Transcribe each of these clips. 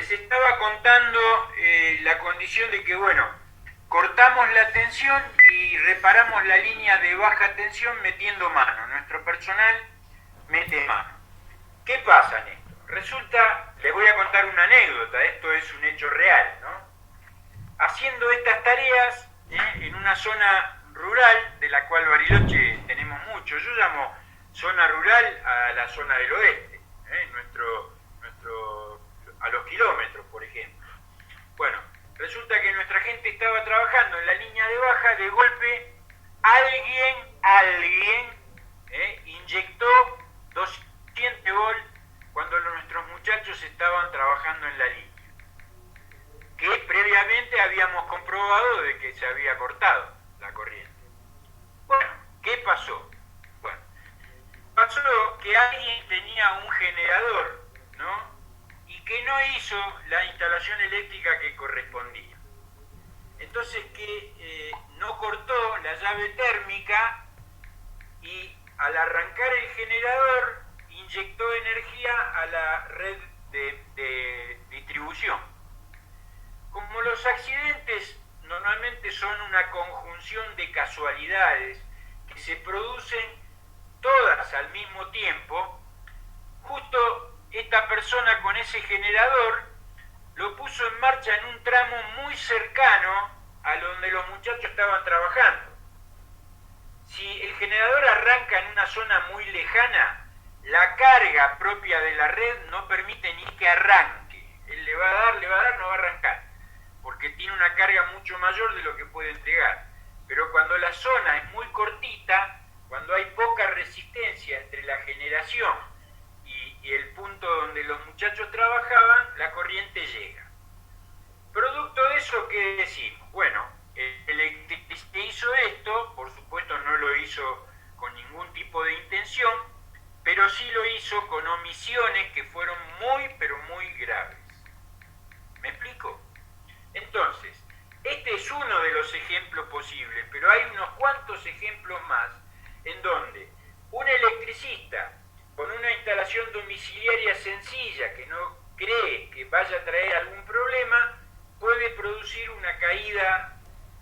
les estaba contando la condición de que, bueno, cortamos la tensión y reparamos la línea de baja tensión metiendo mano. Nuestro personal mete mano. ¿Qué pasa, Néstor? Resulta, les voy a contar una anécdota, esto es un hecho real, ¿no? Haciendo estas tareas en una zona rural, de la cual Bariloche tenemos mucho, yo llamo zona rural a la zona del oeste, a los kilómetros, por ejemplo. Bueno, resulta que nuestra gente estaba trabajando en la línea de baja, de golpe alguien inyectó 200 volt cuando nuestros muchachos estaban trabajando en la línea, que previamente habíamos comprobado de que se había cortado la corriente. Bueno, ¿qué pasó? Bueno, pasó que alguien tenía un generador, ¿no? Y que no hizo la instalación eléctrica que correspondía. Entonces que no cortó la llave térmica y al arrancar el generador inyectó energía a la red de distribución. Como los accidentes normalmente son una conjunción de casualidades que se producen todas al mismo tiempo, justo esta persona con ese generador lo puso en marcha en un tramo muy cercano a donde los muchachos estaban trabajando. Si el generador arranca en una zona muy lejana, la carga propia de la red no permite ni que arranque. Él le va a dar, no va a arrancar, porque tiene una carga mucho mayor de lo que puede entregar. Pero cuando la zona es muy cortita, cuando hay poca resistencia entre la generación y el punto donde los muchachos trabajaban, la corriente llega. Producto de eso, ¿qué decimos? Bueno, el electricista hizo esto, por supuesto no lo hizo con ningún tipo de intención, pero sí lo hizo con omisiones que fueron muy, pero muy graves. ¿Me explico? Entonces, este es uno de los ejemplos posibles, pero hay unos cuantos ejemplos más en donde un electricista con una instalación domiciliaria sencilla que no cree que vaya a traer algún problema puede producir una caída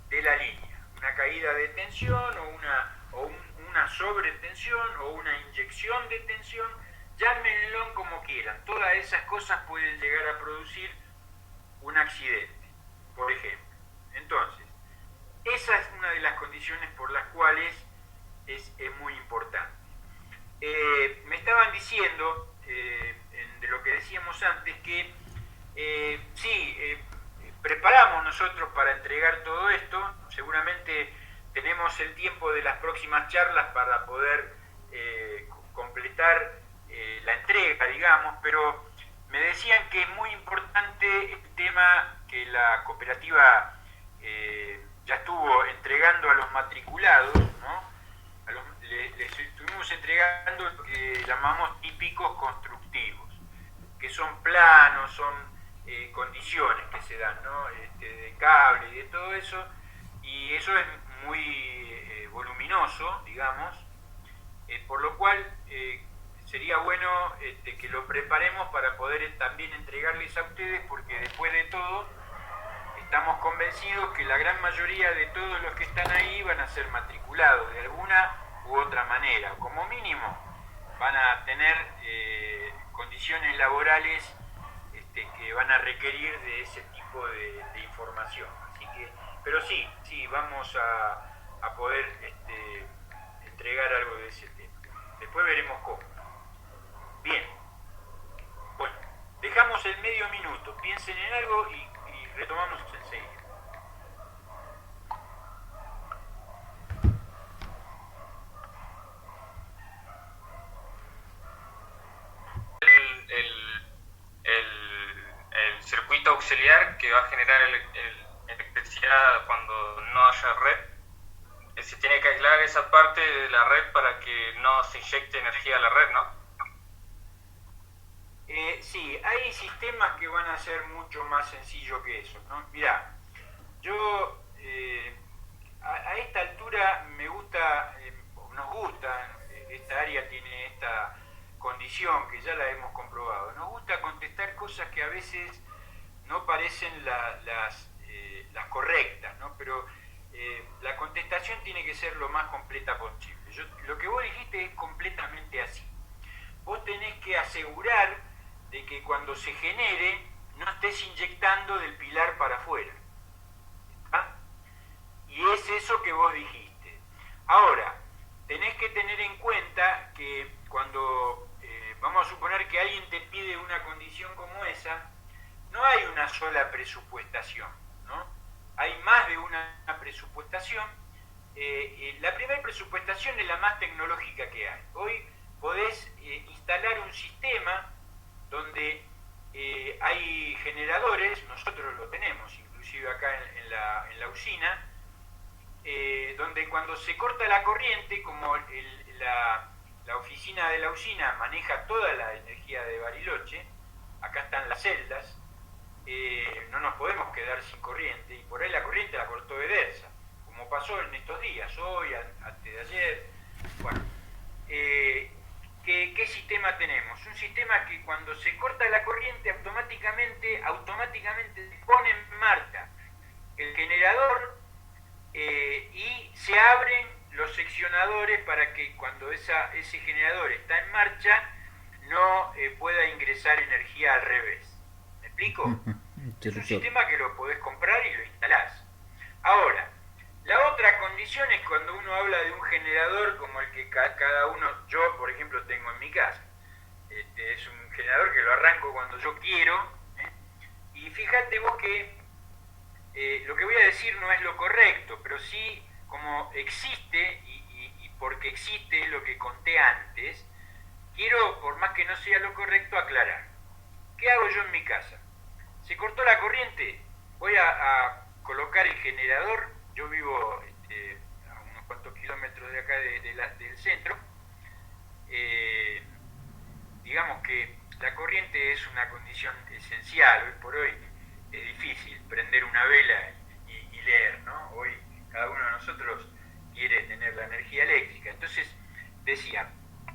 de la línea, una caída de tensión o una sobretensión o una inyección de tensión, llámenlo como quieran. Todas esas cosas pueden llegar a producir un accidente, por ejemplo. Entonces, esa es una de las condiciones por las cuales es muy importante. Me estaban diciendo, de lo que decíamos antes, que preparamos nosotros para entregar todo esto. Seguramente tenemos el tiempo de las próximas charlas para poder completar la entrega, digamos, pero me decían que es muy importante el tema que la cooperativa ya estuvo entregando a los matriculados, ¿no? Les estuvimos entregando lo que llamamos típicos constructivos, que son planos, son condiciones que se dan, ¿no? De cable y de todo eso, y eso es muy voluminoso, digamos, por lo cual sería bueno que lo preparemos para poder también entregarles a ustedes, porque después de todo estamos convencidos que la gran mayoría de todos los que están ahí van a ser matriculados de alguna u otra manera, o como mínimo van a tener condiciones laborales que van a requerir de ese tipo de información. Así que, pero sí, vamos a poder entregar algo de ese tema. Después veremos cómo. Bien, bueno, dejamos el medio minuto, piensen en algo y retomamos enseguida. El circuito auxiliar que va a generar electricidad cuando no haya red, se tiene que aislar esa parte de la red para que no se inyecte energía a la red, ¿no? Sí, hay sistemas que van a ser mucho más sencillos que eso, ¿no? Mirá, yo a esta altura me gusta, nos gusta, esta área tiene esta condición que ya la hemos comprobado, nos gusta contestar cosas que a veces no parecen las correctas, ¿no? Pero la contestación tiene que ser lo más completa posible. Lo que vos dijiste es completamente así. Vos tenés que asegurar de que cuando se genere no estés inyectando del pilar para afuera. ¿Está? Y es eso que vos dijiste. Ahora, tenés que tener en cuenta que cuando vamos a suponer que alguien te pide una condición como esa, no hay una sola presupuestación, ¿no? Hay más de una presupuestación. La primera presupuestación es la más tecnológica que hay. Hoy podés instalar un sistema donde hay generadores, nosotros lo tenemos, inclusive acá en la usina, donde cuando se corta la corriente, como la oficina de la usina maneja toda la energía de Bariloche, acá están las celdas, no nos podemos quedar sin corriente, y por ahí la corriente la cortó Edersa, como pasó en estos días, hoy, antes de ayer. Bueno, ¿qué sistema tenemos? Un sistema que cuando se corta la corriente automáticamente se pone en marcha el generador, y se abren los seccionadores para que cuando ese generador está en marcha no pueda ingresar energía al revés. ¿Me explico? Es un sistema que lo podés comprar y lo instalás. Ahora, la otra condición es cuando uno habla de un generador como el que cada uno, yo por ejemplo tengo en mi casa. Es un generador que lo arranco cuando yo quiero, y fíjate vos que lo que voy a decir no es lo correcto, pero sí como existe y porque existe lo que conté antes, quiero, por más que no sea lo correcto, aclarar. ¿Qué hago yo en mi casa? Se cortó la corriente, voy a colocar el generador. Yo vivo a unos cuantos kilómetros de acá del centro. Digamos que la corriente es una condición esencial. Hoy por hoy es difícil prender una vela y leer, ¿no? Hoy cada uno de nosotros quiere tener la energía eléctrica. Entonces decía,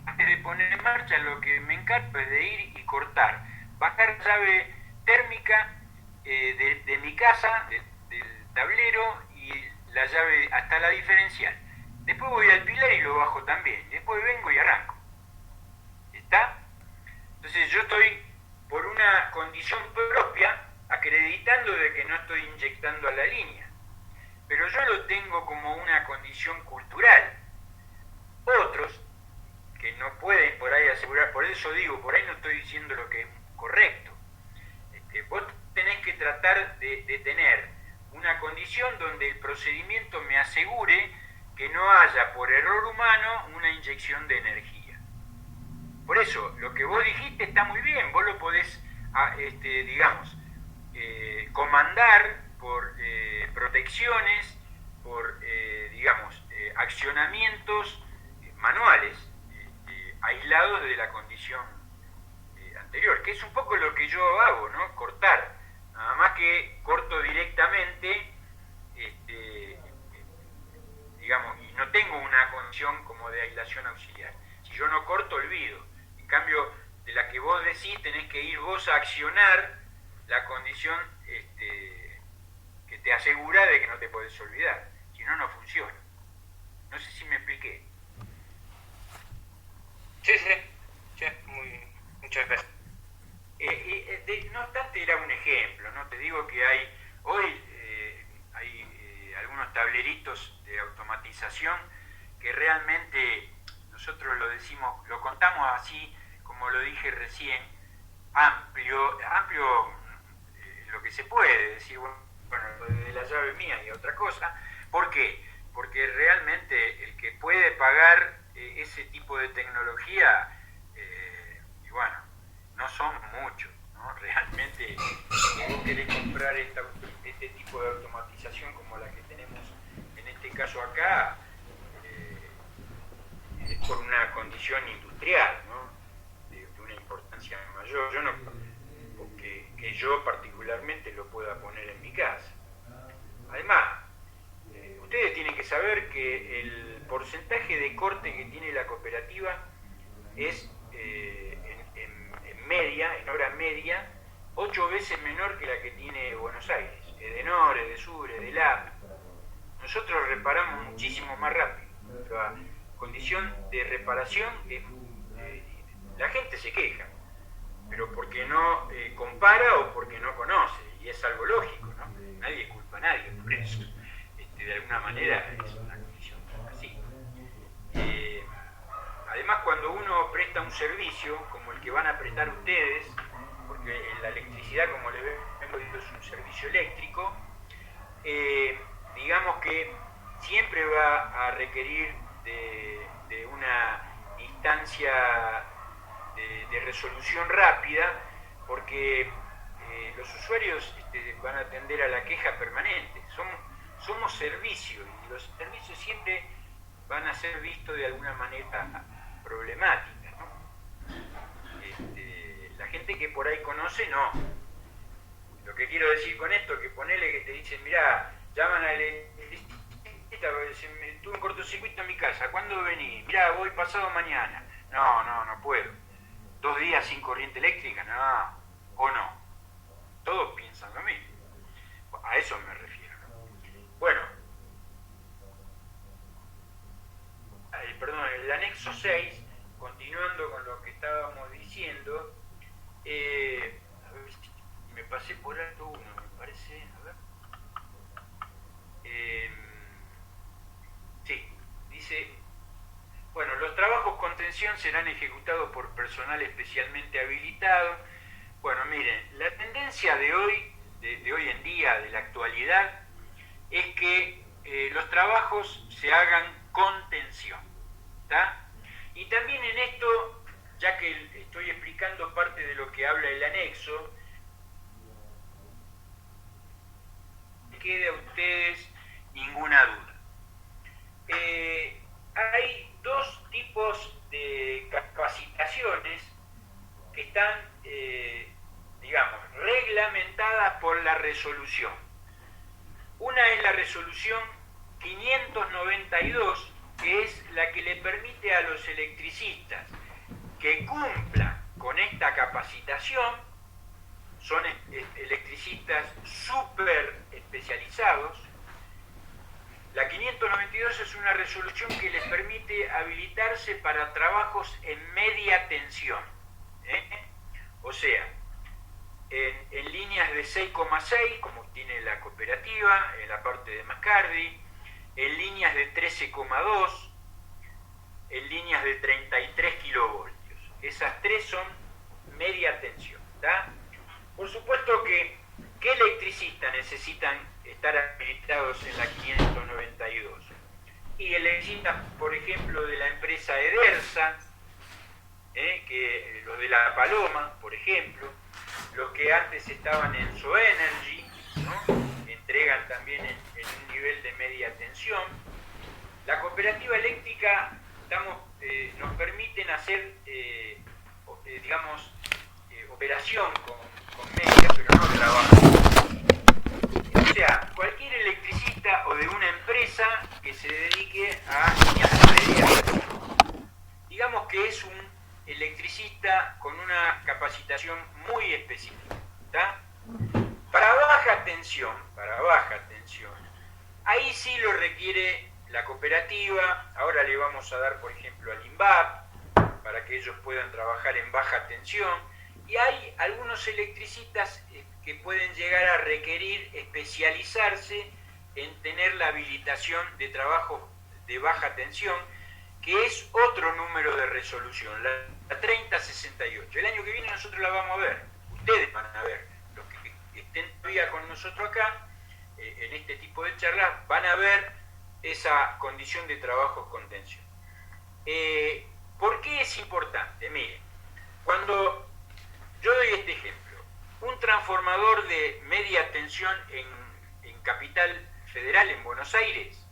antes de poner en marcha, lo que me encargo es de ir y cortar, bajar la llave térmica de mi casa, del tablero, y la llave hasta la diferencial. Después voy al pilar y lo bajo también. Después vengo y arranco. ¿Está? Entonces yo estoy, por una condición propia, acreditando de que no estoy inyectando a la línea. Pero yo lo tengo como una condición cultural. Otros, que no pueden por ahí asegurar, por eso digo, por ahí no estoy diciendo lo que es correcto. Vos tenés que tratar de tener una condición donde el procedimiento me asegure que no haya por error humano una inyección de energía. Por eso, lo que vos dijiste está muy bien, vos lo podés, digamos, comandar por protecciones, por, digamos, accionamientos manuales, aislados de la condición anterior, que es un poco lo que yo hago, ¿no? Cortar, nada más que corto directamente, digamos, y no tengo una condición como de aislación auxiliar. Si yo no corto, olvido. En cambio, de la que vos decís, tenés que ir vos a accionar la condición que te asegura de que no te podés olvidar. Si no, no funciona. No sé si me expliqué. Sí, muchas gracias. No obstante, era un ejemplo, ¿no? Te digo que hoy hay algunos tableritos de automatización que realmente nosotros lo contamos así, como lo dije recién, amplio, lo que se puede decir, bueno, de la llave mía y otra cosa. ¿Por qué? Porque realmente el que puede pagar ese tipo de tecnología, y bueno, no son muchos, ¿no? Realmente, si vos querés comprar este tipo de automatización como la que tenemos en este caso acá, es por una condición industrial, ¿no? De una importancia mayor. Yo no, que yo particularmente lo pueda poner en mi casa. Además, ustedes tienen que saber que el porcentaje de corte que tiene la cooperativa es en hora media, 8 veces menor que la que tiene Buenos Aires, Edenor, Edesur, Edelap. Nosotros reparamos muchísimo más rápido. La condición de reparación, la gente se queja, pero porque no compara o porque no conoce, y es algo lógico, ¿no? Nadie culpa a nadie por eso. De alguna manera es una condición así. Además, cuando uno presta un servicio como el que van a prestar ustedes, porque la electricidad, como le vengo diciendo, es un servicio eléctrico, digamos que siempre va a requerir de una instancia de resolución rápida, porque los usuarios van a tender a la queja permanente. Somos servicios, y los servicios siempre van a ser vistos de alguna manera problemática, ¿no? La gente que por ahí conoce, no. Lo que quiero decir con esto es que ponele que te dicen, mirá, llaman al electricista, tuve un cortocircuito en mi casa, ¿cuándo venís? Mirá, voy pasado mañana. No puedo. 2 días sin corriente eléctrica, no, o no. Todos piensan lo mismo. A eso me refiero, ¿no? Bueno, perdón, el anexo 6, continuando con lo que estábamos diciendo, a ver si me pasé por alto uno, me parece, a ver. Sí, dice, bueno, los trabajos con tensión serán ejecutados por personal especialmente habilitado. Bueno, miren, la tendencia de hoy en día, de la actualidad, es que los trabajos se hagan con tensión, ¿tá? Y también en esto, ya que estoy explicando parte de lo que habla el anexo, no quede a ustedes ninguna duda. Hay 2 tipos de capacitaciones que están, digamos, reglamentadas por la resolución. Una es la resolución 592, que es la que le permite a los electricistas que cumplan con esta capacitación, son electricistas súper especializados. La 592 es una resolución que les permite habilitarse para trabajos en media tensión, o sea, en líneas de 6,6, como tiene la cooperativa, en la parte de Mascardi, en líneas de 13,2, en líneas de 33 kilovoltios. Esas 3 son media tensión, ¿tá? Por supuesto que, ¿qué electricistas necesitan estar habilitados en la 592? Y electricistas, por ejemplo, de la empresa Edersa, que los de La Paloma, por ejemplo, los que antes estaban en Soenergy, ¿no? Entregan también en un nivel de media tensión. La cooperativa eléctrica nos permiten hacer, digamos, operación con media, pero no trabajo. O sea, cualquier electricista o de una empresa que se dedique a media tensión. Digamos que es un electricista con una capacitación muy específica, ¿tá? Para baja tensión, ahí sí lo requiere la cooperativa. Ahora le vamos a dar, por ejemplo, al INVAP, para que ellos puedan trabajar en baja tensión, y hay algunos electricistas que pueden llegar a requerir especializarse en tener la habilitación de trabajo de baja tensión, que es otro número de resolución, la 3068. El año que viene nosotros la vamos a ver, ustedes van a ver, los que estén todavía con nosotros acá, en este tipo de charlas, van a ver esa condición de trabajo con tensión. ¿Por qué es importante? Miren, cuando yo doy este ejemplo, un transformador de media tensión en Capital Federal, en Buenos Aires,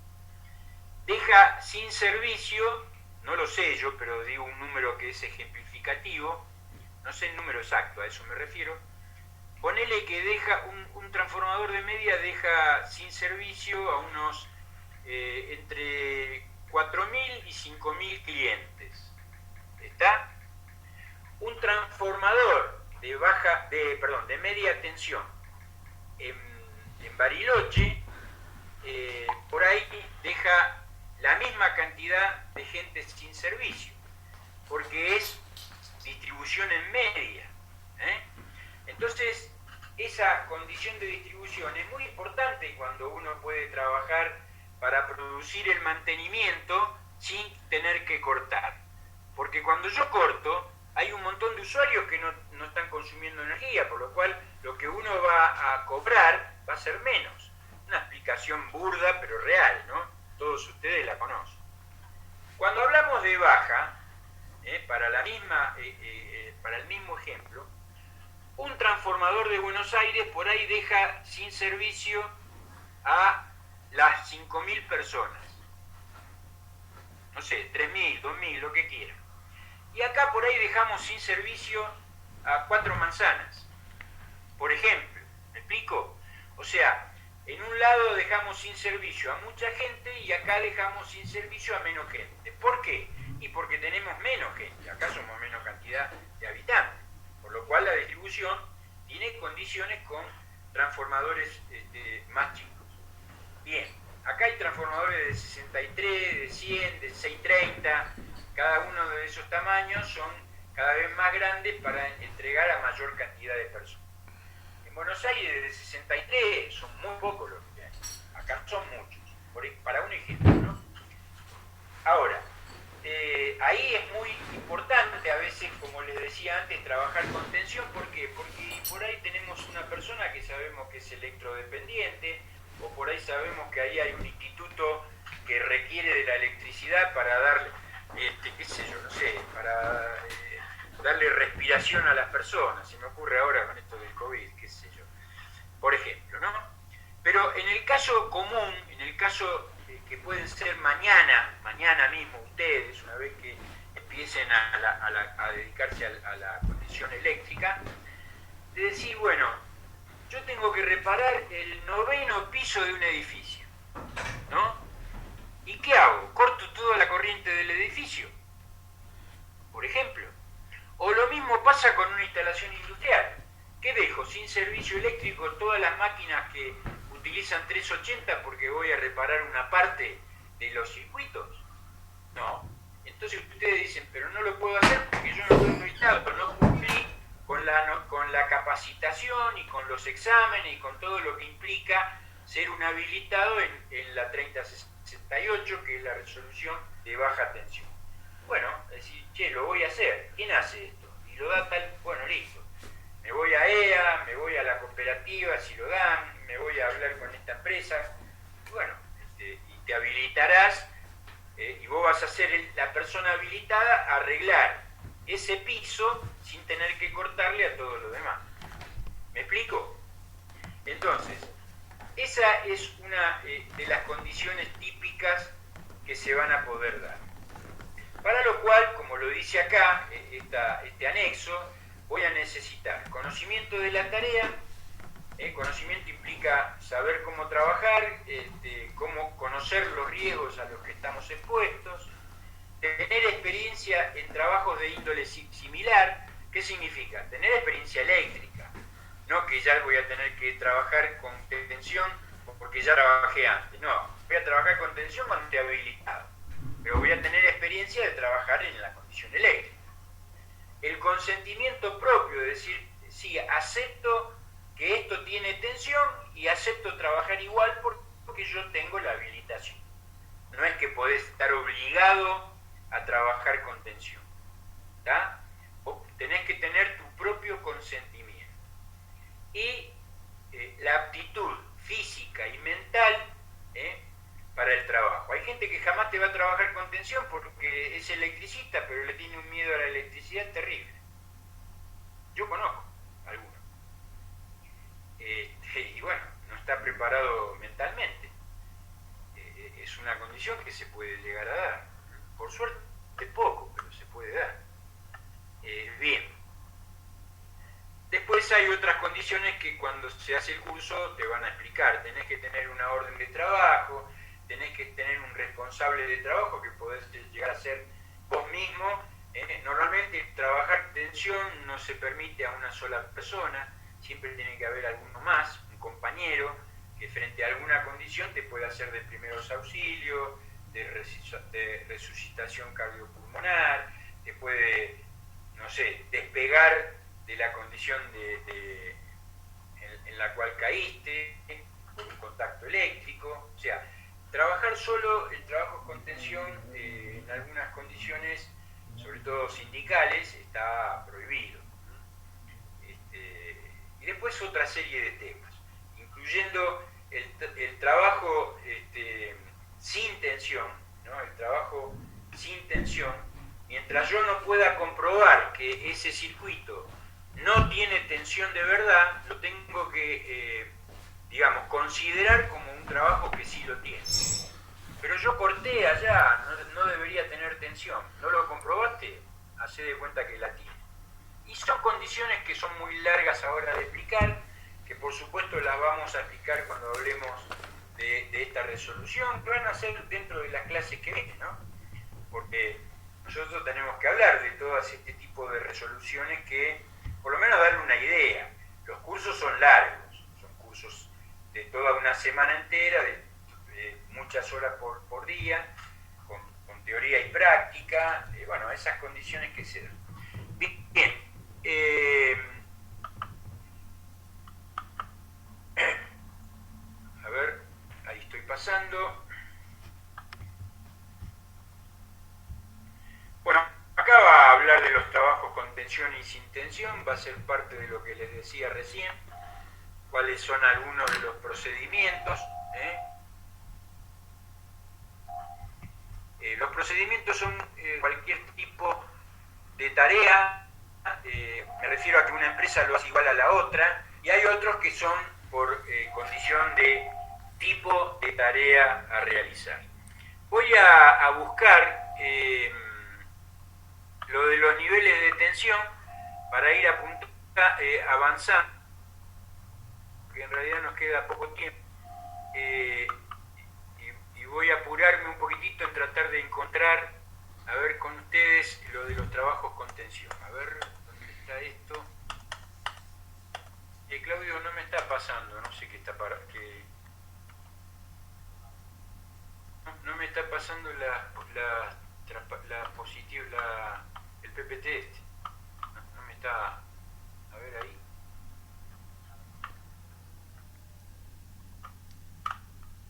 deja sin servicio, no lo sé yo, pero digo un número que es ejemplificativo, no sé el número exacto, a eso me refiero. Ponele que deja un transformador de media, deja sin servicio a unos entre 4.000 y 5.000 clientes. ¿Está? Un transformador de media tensión en Bariloche, por ahí deja la misma cantidad de gente sin servicio, porque es distribución en media. Entonces, esa condición de distribución es muy importante cuando uno puede trabajar para producir el mantenimiento sin tener que cortar. Porque cuando yo corto, hay un montón de usuarios que no están consumiendo energía, por lo cual lo que uno va a cobrar va a ser menos. Una explicación burda pero real, ¿no? Todos ustedes la conocen. Cuando hablamos de baja, para el mismo ejemplo, un transformador de Buenos Aires por ahí deja sin servicio a las 5.000 personas. No sé, 3.000, 2.000, lo que quieran. Y acá por ahí dejamos sin servicio a 4 manzanas, por ejemplo. ¿Me explico? O sea, en un lado dejamos sin servicio a mucha gente y acá dejamos sin servicio a menos gente. ¿Por qué? Y porque tenemos menos gente. Acá somos menos cantidad de habitantes. Por lo cual la distribución tiene condiciones con transformadores más chicos. Bien, acá hay transformadores de 63, de 100, de 630. Cada uno de esos tamaños son cada vez más grandes para entregar a mayor cantidad de personas. En Buenos Aires de 63 son muy pocos los que hay. Acá son muchos, para un ejemplo, ¿no? Ahora, ahí es muy importante a veces, como les decía antes, trabajar con tensión. ¿Por qué? Porque por ahí tenemos una persona que sabemos que es electrodependiente, o por ahí sabemos que ahí hay un instituto que requiere de la electricidad para darle, qué sé yo, no sé, para darle respiración a las personas. Se me ocurre ahora con esto del COVID, qué sé yo, por ejemplo, ¿no? Pero en el caso común, en el caso que pueden ser mañana mismo ustedes, una vez que empiecen a dedicarse a la conexión eléctrica, de decir, bueno, yo tengo que reparar el 9º piso de un edificio, ¿no? ¿Y qué hago? ¿Corto toda la corriente del edificio? Por ejemplo. O lo mismo pasa con una instalación industrial. ¿Qué dejo? Sin servicio eléctrico todas las máquinas que utilizan 380 porque voy a reparar una parte de los circuitos. No. Entonces ustedes dicen, pero no lo puedo hacer porque yo no estoy habilitado, no cumplí con la capacitación y con los exámenes y con todo lo que implica ser un habilitado en la 3068, que es la resolución de baja tensión. Bueno, es decir, che, lo voy a hacer. ¿Quién hace esto? Y lo da tal, bueno, listo. Me voy a EA, me voy a la cooperativa, si lo dan, me voy a hablar con esta empresa. Bueno, y te habilitarás, y vos vas a ser la persona habilitada a arreglar ese piso sin tener que cortarle a todo lo demás. ¿Me explico? Entonces, esa es una de las condiciones típicas que se van a poder dar. Para lo cual, como lo dice acá, este anexo, voy a necesitar conocimiento de la tarea. Conocimiento implica saber cómo trabajar, cómo conocer los riesgos a los que estamos expuestos, tener experiencia en trabajos de índole similar. ¿Qué significa? Tener experiencia eléctrica, no que ya voy a tener que trabajar con tensión porque ya trabajé antes. No, voy a trabajar con tensión cuando esté habilitado, pero voy a tener experiencia de trabajar en la condición eléctrica. El consentimiento propio, es decir, sí, acepto que esto tiene tensión y acepto trabajar igual porque yo tengo la habilitación. No es que podés estar obligado a trabajar con tensión, ¿tá? Tenés que tener tu propio consentimiento. Y la aptitud física y mental para el trabajo. Hay gente que jamás te va a trabajar con tensión porque es electricista, pero le tiene un miedo a la electricidad terrible. Yo conozco algunos. Y bueno, no está preparado mentalmente. Es una condición que se puede llegar a dar. Por suerte poco, pero se puede dar. Bien. Después hay otras condiciones que cuando se hace el curso te van a explicar. Tenés que tener una orden de trabajo, tenés que tener un responsable de trabajo que podés llegar a ser vos mismo Normalmente trabajar tensión no se permite a una sola persona, siempre tiene que haber alguno más, un compañero, que frente a alguna condición te puede hacer de primeros auxilios, de resucitación cardiopulmonar, te puede, no sé, despegar de la condición en la cual caíste, con un contacto eléctrico. O sea, trabajar solo, el trabajo con tensión en algunas condiciones, sobre todo sindicales, está prohibido. Y después otra serie de temas, incluyendo el trabajo sin tensión, ¿no? El trabajo sin tensión, mientras yo no pueda comprobar que ese circuito no tiene tensión de verdad, lo tengo que, digamos, considerar como un trabajo que sí lo tiene. Pero yo corté allá, no debería tener tensión. ¿No lo comprobaste? Hacé de cuenta que la tiene. Y son condiciones que son muy largas ahora de explicar, que por supuesto las vamos a explicar cuando hablemos de esta resolución, que van a ser dentro de las clases que vienen, ¿no? Porque nosotros tenemos que hablar de todas este tipo de resoluciones que, por lo menos darle una idea. Los cursos son largos, son cursos de toda una semana entera, de muchas horas por día, con teoría y práctica, bueno, esas condiciones que se dan. Bien, a ver, ahí estoy pasando. Bueno, acá va a hablar de los trabajos con tensión y sin tensión, va a ser parte de lo que les decía recién, cuáles son algunos de los procedimientos. Los procedimientos son cualquier tipo de tarea, me refiero a que una empresa lo hace igual a la otra, y hay otros que son por condición de tipo de tarea a realizar. Voy a buscar lo de los niveles de tensión para ir avanzando, porque en realidad nos queda poco tiempo. Y voy a apurarme un poquitito en tratar de encontrar, a ver con ustedes, lo de los trabajos con tensión. A ver, ¿dónde está esto? Claudio, no me está pasando, no sé qué está para... No me está pasando el PPT este. No me está... A ver ahí.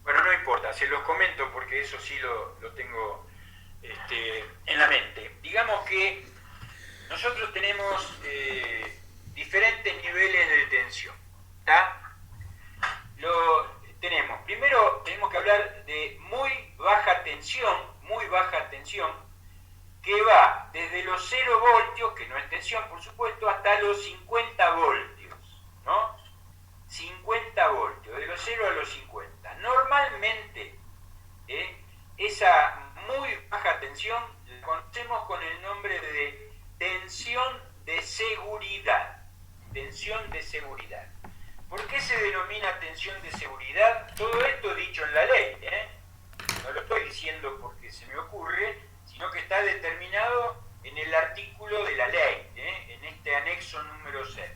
Bueno, no importa, se los comento porque eso sí lo tengo en la mente. Digamos que nosotros tenemos diferentes niveles de tensión, ¿está? Primero tenemos que hablar de muy baja tensión, que va desde los 0 voltios, que no es tensión por supuesto, hasta los 50 voltios, ¿no? 50 voltios, de los 0 a los 50. Normalmente, esa muy baja tensión la conocemos con el nombre de tensión de seguridad. Tensión de seguridad. ¿Por qué se denomina tensión de seguridad? Todo esto dicho en la ley, no lo estoy diciendo porque se me ocurre, sino que está determinado en el artículo de la ley, en este anexo número 6.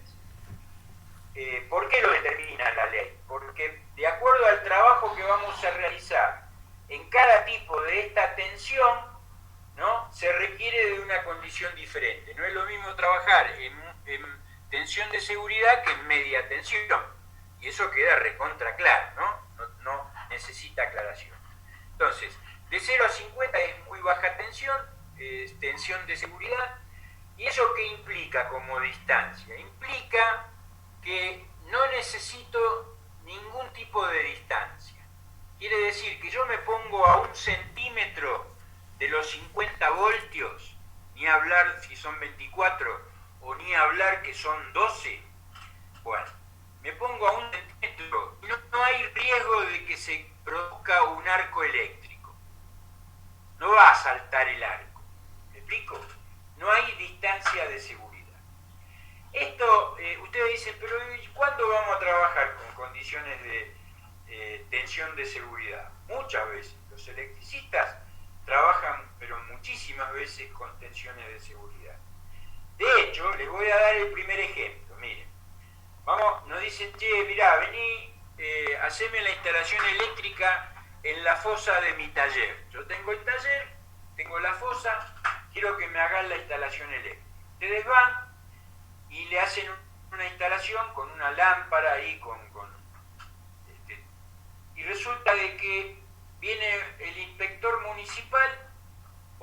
¿Por qué lo determina la ley? Porque de acuerdo al trabajo que vamos a realizar en cada tipo de esta tensión, ¿no? Se requiere de una condición diferente. No es lo mismo trabajar en tensión de seguridad que en media tensión. Y eso queda recontra claro, ¿no? No necesita aclaración. Entonces, de 0 a 50 es muy baja tensión, es tensión de seguridad. ¿Y eso qué implica como distancia? Implica que no necesito ningún tipo de distancia. Quiere decir que yo me pongo a 1 centímetro de los 50 voltios, ni hablar si son 24 o ni hablar que son 12. Bueno, me pongo a 1 centímetro y no hay riesgo de que se produzca un arco eléctrico. No va a saltar el arco. ¿Me explico? No hay distancia de seguridad. Esto, ustedes dicen, pero ¿cuándo vamos a trabajar con condiciones de tensión de seguridad? Muchas veces. Los electricistas trabajan, pero muchísimo muchísimas veces con tensiones de seguridad. De hecho, les voy a dar el primer ejemplo. Miren, vamos, nos dicen, che, mirá, vení, haceme la instalación eléctrica en la fosa de mi taller. Yo tengo el taller, tengo la fosa, quiero que me hagan la instalación eléctrica. Ustedes van y le hacen una instalación con una lámpara ahí, y resulta de que viene el inspector municipal,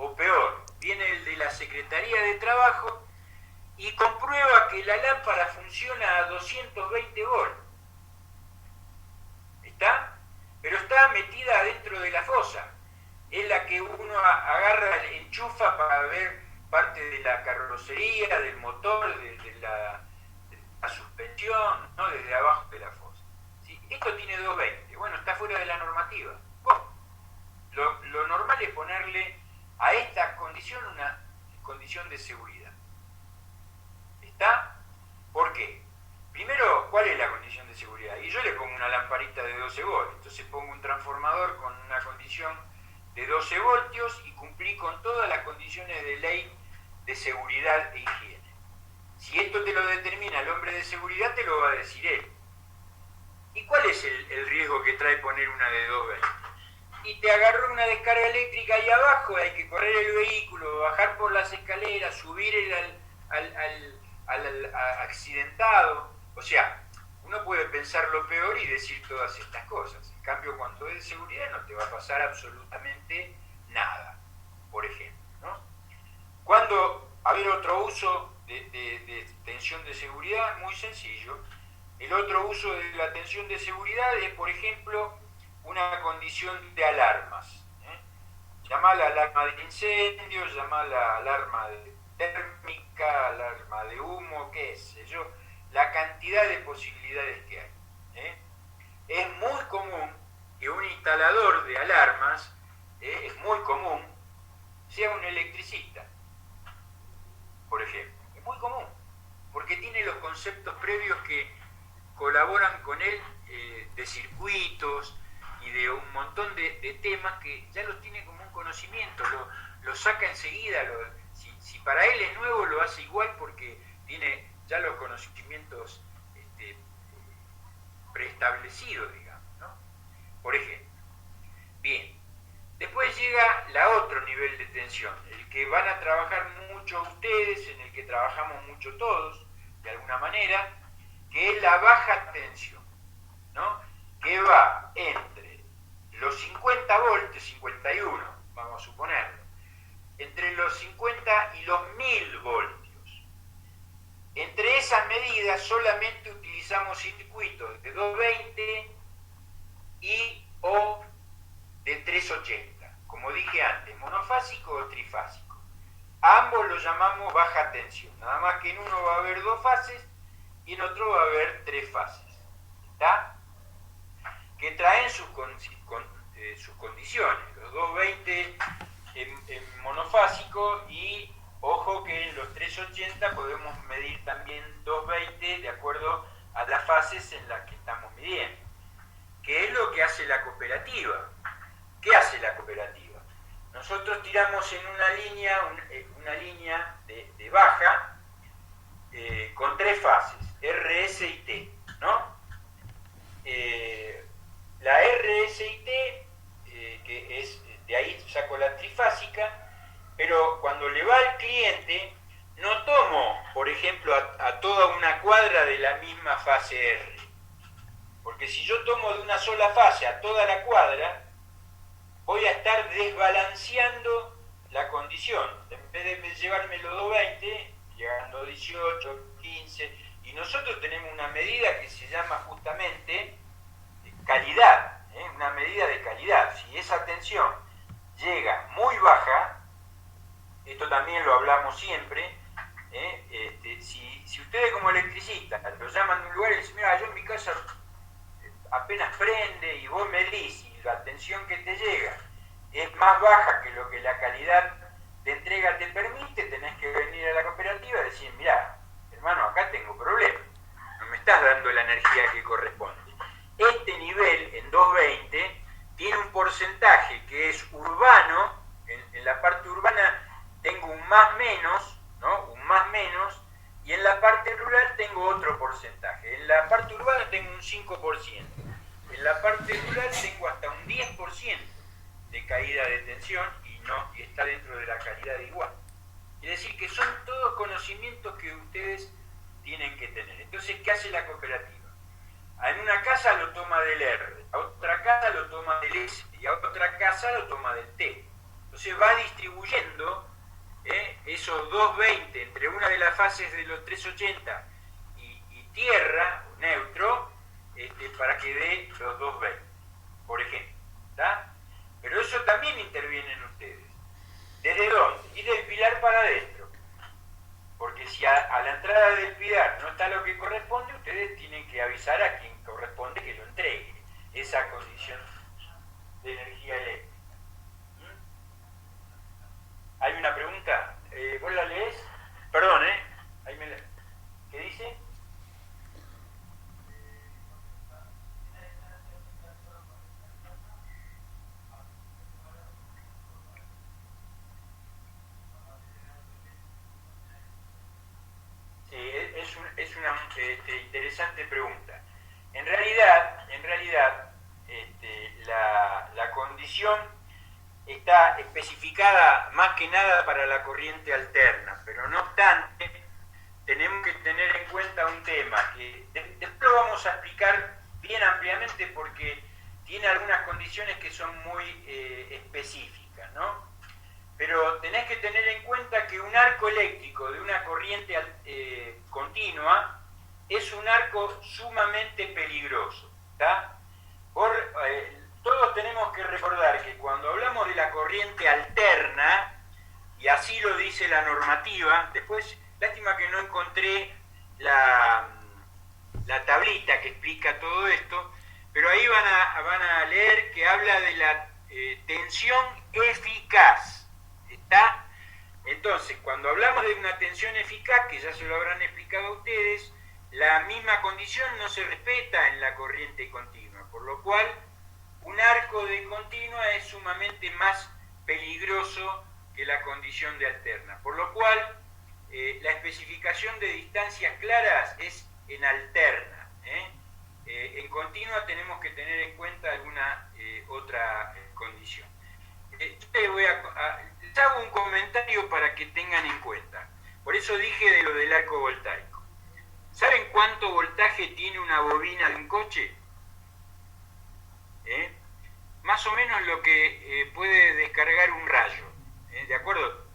o peor, viene el de la Secretaría de Trabajo y comprueba que la lámpara funciona a 220 volts. ¿Está? Pero está metida dentro de la fosa. Es la que uno agarra, enchufa para ver parte de la carrocería, del motor, de la suspensión, ¿no? Desde abajo de la fosa. ¿Sí? Esto tiene 220. Bueno, está fuera de la normativa. Bueno, lo normal es ponerle a esta condición una condición de seguridad. ¿Está? ¿Por qué? Primero, ¿cuál es la condición de seguridad? Y yo le pongo una lamparita de 12 voltios, entonces pongo un transformador con una condición de 12 voltios y cumplí con todas las condiciones de ley de seguridad e higiene. Si esto te lo determina el hombre de seguridad, te lo va a decir él. ¿Y cuál es el riesgo que trae poner una de 220? Y te agarró una descarga eléctrica ahí abajo, hay que correr el vehículo, bajar por las escaleras, subir al accidentado. O sea, uno puede pensar lo peor y decir todas estas cosas. En cambio, cuando es de seguridad no te va a pasar absolutamente nada, por ejemplo, ¿no? Cuando haber otro uso de tensión de seguridad, muy sencillo. El otro uso de la tensión de seguridad es, por ejemplo, una condición de alarmas. Llamala alarma de incendio, llamala alarma de térmica, alarma de humo, qué sé yo, la cantidad de posibilidades que hay. Es muy común que un instalador de alarmas, es muy común, sea un electricista, por ejemplo. Es muy común, porque tiene los conceptos previos que colaboran con él, de circuitos y de un montón de temas que ya los tiene como un conocimiento, lo saca enseguida, si para él es nuevo lo hace igual porque tiene ya los conocimientos preestablecidos, digamos, ¿no? Por ejemplo. Bien, después llega la otro nivel de tensión, el que van a trabajar mucho ustedes, en el que trabajamos mucho todos, de alguna manera, que es la baja tensión, ¿no? Que va entre los 50 voltios, 51, vamos a suponerlo, entre los 50 y los 1000 voltios. Entre esas medidas solamente utilizamos circuitos de 220 y o de 380, como dije antes, monofásico o trifásico. A ambos los llamamos baja tensión, nada más que en uno va a haber 2 fases y en otro va a haber 3 fases, ¿está? Que traen sus condiciones, los 220 en monofásico y ojo que en los 380 podemos medir también 220 de acuerdo a las fases en las que estamos midiendo. ¿Qué es lo que hace la cooperativa? ¿Qué hace la cooperativa? Nosotros tiramos en una línea de baja con 3 fases, R, S y T, ¿no? La R, S y T, que es, de ahí saco la trifásica, pero cuando le va al cliente, no tomo, por ejemplo, a toda una cuadra de la misma fase R. Porque si yo tomo de una sola fase a toda la cuadra, voy a estar desbalanceando la condición. En vez de llevarme los 220, llegando 18, 15, y nosotros tenemos una medida que se llama justamente calidad, una medida de calidad. Si esa tensión llega muy baja, esto también lo hablamos siempre, si ustedes como electricistas lo llaman de un lugar y dicen, mira, yo en mi casa apenas prende y vos medís y la tensión que te llega es más baja que lo que la calidad de entrega te permite, tenés que venir a la cooperativa y decir, mira, hermano, acá tengo problemas, no me estás dando la energía que corresponde. Este nivel en 220 tiene un porcentaje que es urbano, en la parte urbana 5%. En la parte dural tengo hasta un 10% de caída de tensión y está dentro de la calidad de igual. Es decir, que son todos conocimientos que ustedes tienen que tener. Entonces, ¿qué hace la cooperativa? En una casa lo toma del R, a otra casa lo toma del S y a otra casa lo toma del T. Entonces va distribuyendo esos 220 entre una de las fases de los 380 y tierra, o neutro, para que dé los 220, por ejemplo. ¿Tá? Pero eso también interviene en ustedes. ¿Desde dónde? Y del pilar para adentro. Porque si a la entrada del pilar no está lo que corresponde, ustedes tienen que avisar a quien corresponde que lo entregue esa condición de energía eléctrica. ¿Hay una pregunta? ¿Vos la lees? Perdón, ahí me la... ¿Qué dice? Sí, es una interesante pregunta. En realidad la condición está especificada más que nada para la corriente alterna, pero no obstante, tenemos que tener en cuenta un tema que después lo vamos a explicar bien ampliamente porque tiene algunas condiciones que son muy específicas, ¿no? Pero tenés que tener en cuenta que un arco eléctrico de una corriente continua es un arco sumamente peligroso, ¿tá? Todos tenemos que recordar que cuando hablamos de la corriente alterna, y así lo dice la normativa, después, lástima que no encontré la tablita que explica todo esto, pero ahí van a leer que habla de la tensión eficaz. ¿Está? Entonces, cuando hablamos de una tensión eficaz, que ya se lo habrán explicado a ustedes, la misma condición no se respeta en la corriente continua, por lo cual un arco de continua es sumamente más peligroso que la condición de alterna, por lo cual la especificación de distancias claras es en alterna. En continua tenemos que tener en cuenta alguna otra condición. Les hago un comentario para que tengan en cuenta. Por eso dije de lo del arco voltaico. ¿Saben cuánto voltaje tiene una bobina de un coche? Más o menos lo que puede descargar un rayo. ¿De acuerdo?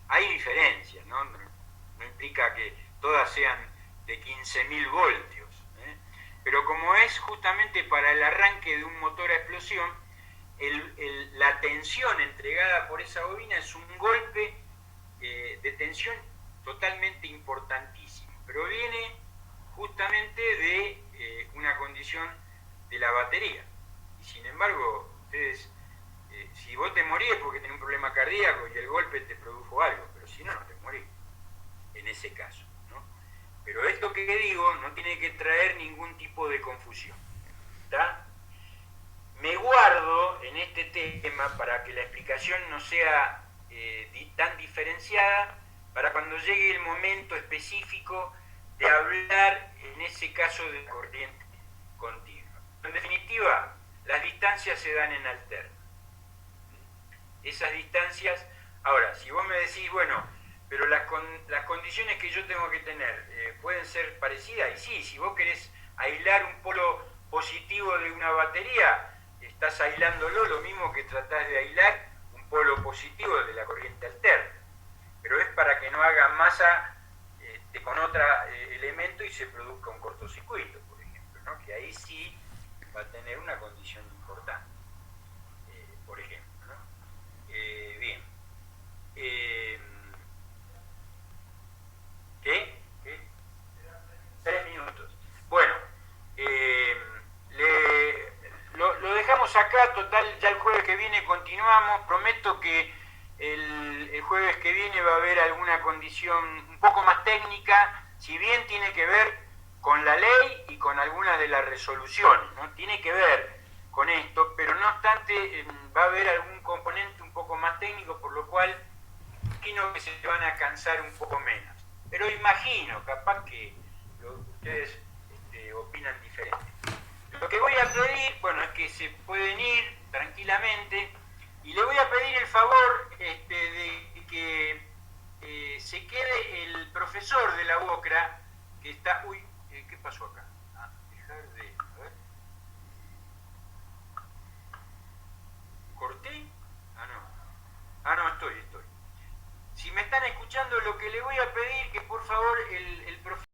Hay diferencias, ¿no? No implica que todas sean de 15.000 voltios. Pero como es justamente para el arranque de un motor a explosión, la tensión entregada por esa bobina es un golpe de tensión totalmente importantísimo, pero viene justamente de una condición de la batería. Y sin embargo, ustedes, si vos te morís es porque tenés un problema cardíaco y el golpe te produjo algo, pero si no, no te morís, en ese caso, ¿no? Pero esto que digo no tiene que traer ningún tipo de confusión, ¿está? Me guardo en este tema para que la explicación no sea tan diferenciada, para cuando llegue el momento específico de hablar, en ese caso, de la corriente continua. En definitiva, las distancias se dan en alterna. Esas distancias, ahora, si vos me decís, bueno, pero las condiciones que yo tengo que tener pueden ser parecidas, y sí, si vos querés aislar un polo positivo de una batería, estás aislándolo lo mismo que tratás de aislar un polo positivo de la corriente alterna. Pero es para que no haga masa con otro elemento y se produzca un cortocircuito, por ejemplo, ¿no? Que ahí sí va a tener una condición importante, por ejemplo, ¿no? Bien. ¿Qué? 3 minutos. Bueno, lo dejamos acá, total, ya el jueves que viene continuamos. Prometo que el jueves que viene va a haber alguna condición un poco más técnica, si bien tiene que ver con la ley y con algunas de las resoluciones, ¿no? Tiene que ver con esto, pero no obstante va a haber algún componente un poco más técnico, por lo cual imagino que se van a cansar un poco menos. Pero imagino, capaz que ustedes opinan diferente. Lo que voy a pedir, bueno, es que se pueden ir tranquilamente y le voy a pedir el favor de que se quede el profesor de la UOCRA que está... Uy, ¿qué pasó acá? Dejar de... A ver. ¿Corté? No, estoy. Si me están escuchando, lo que le voy a pedir que por favor el profesor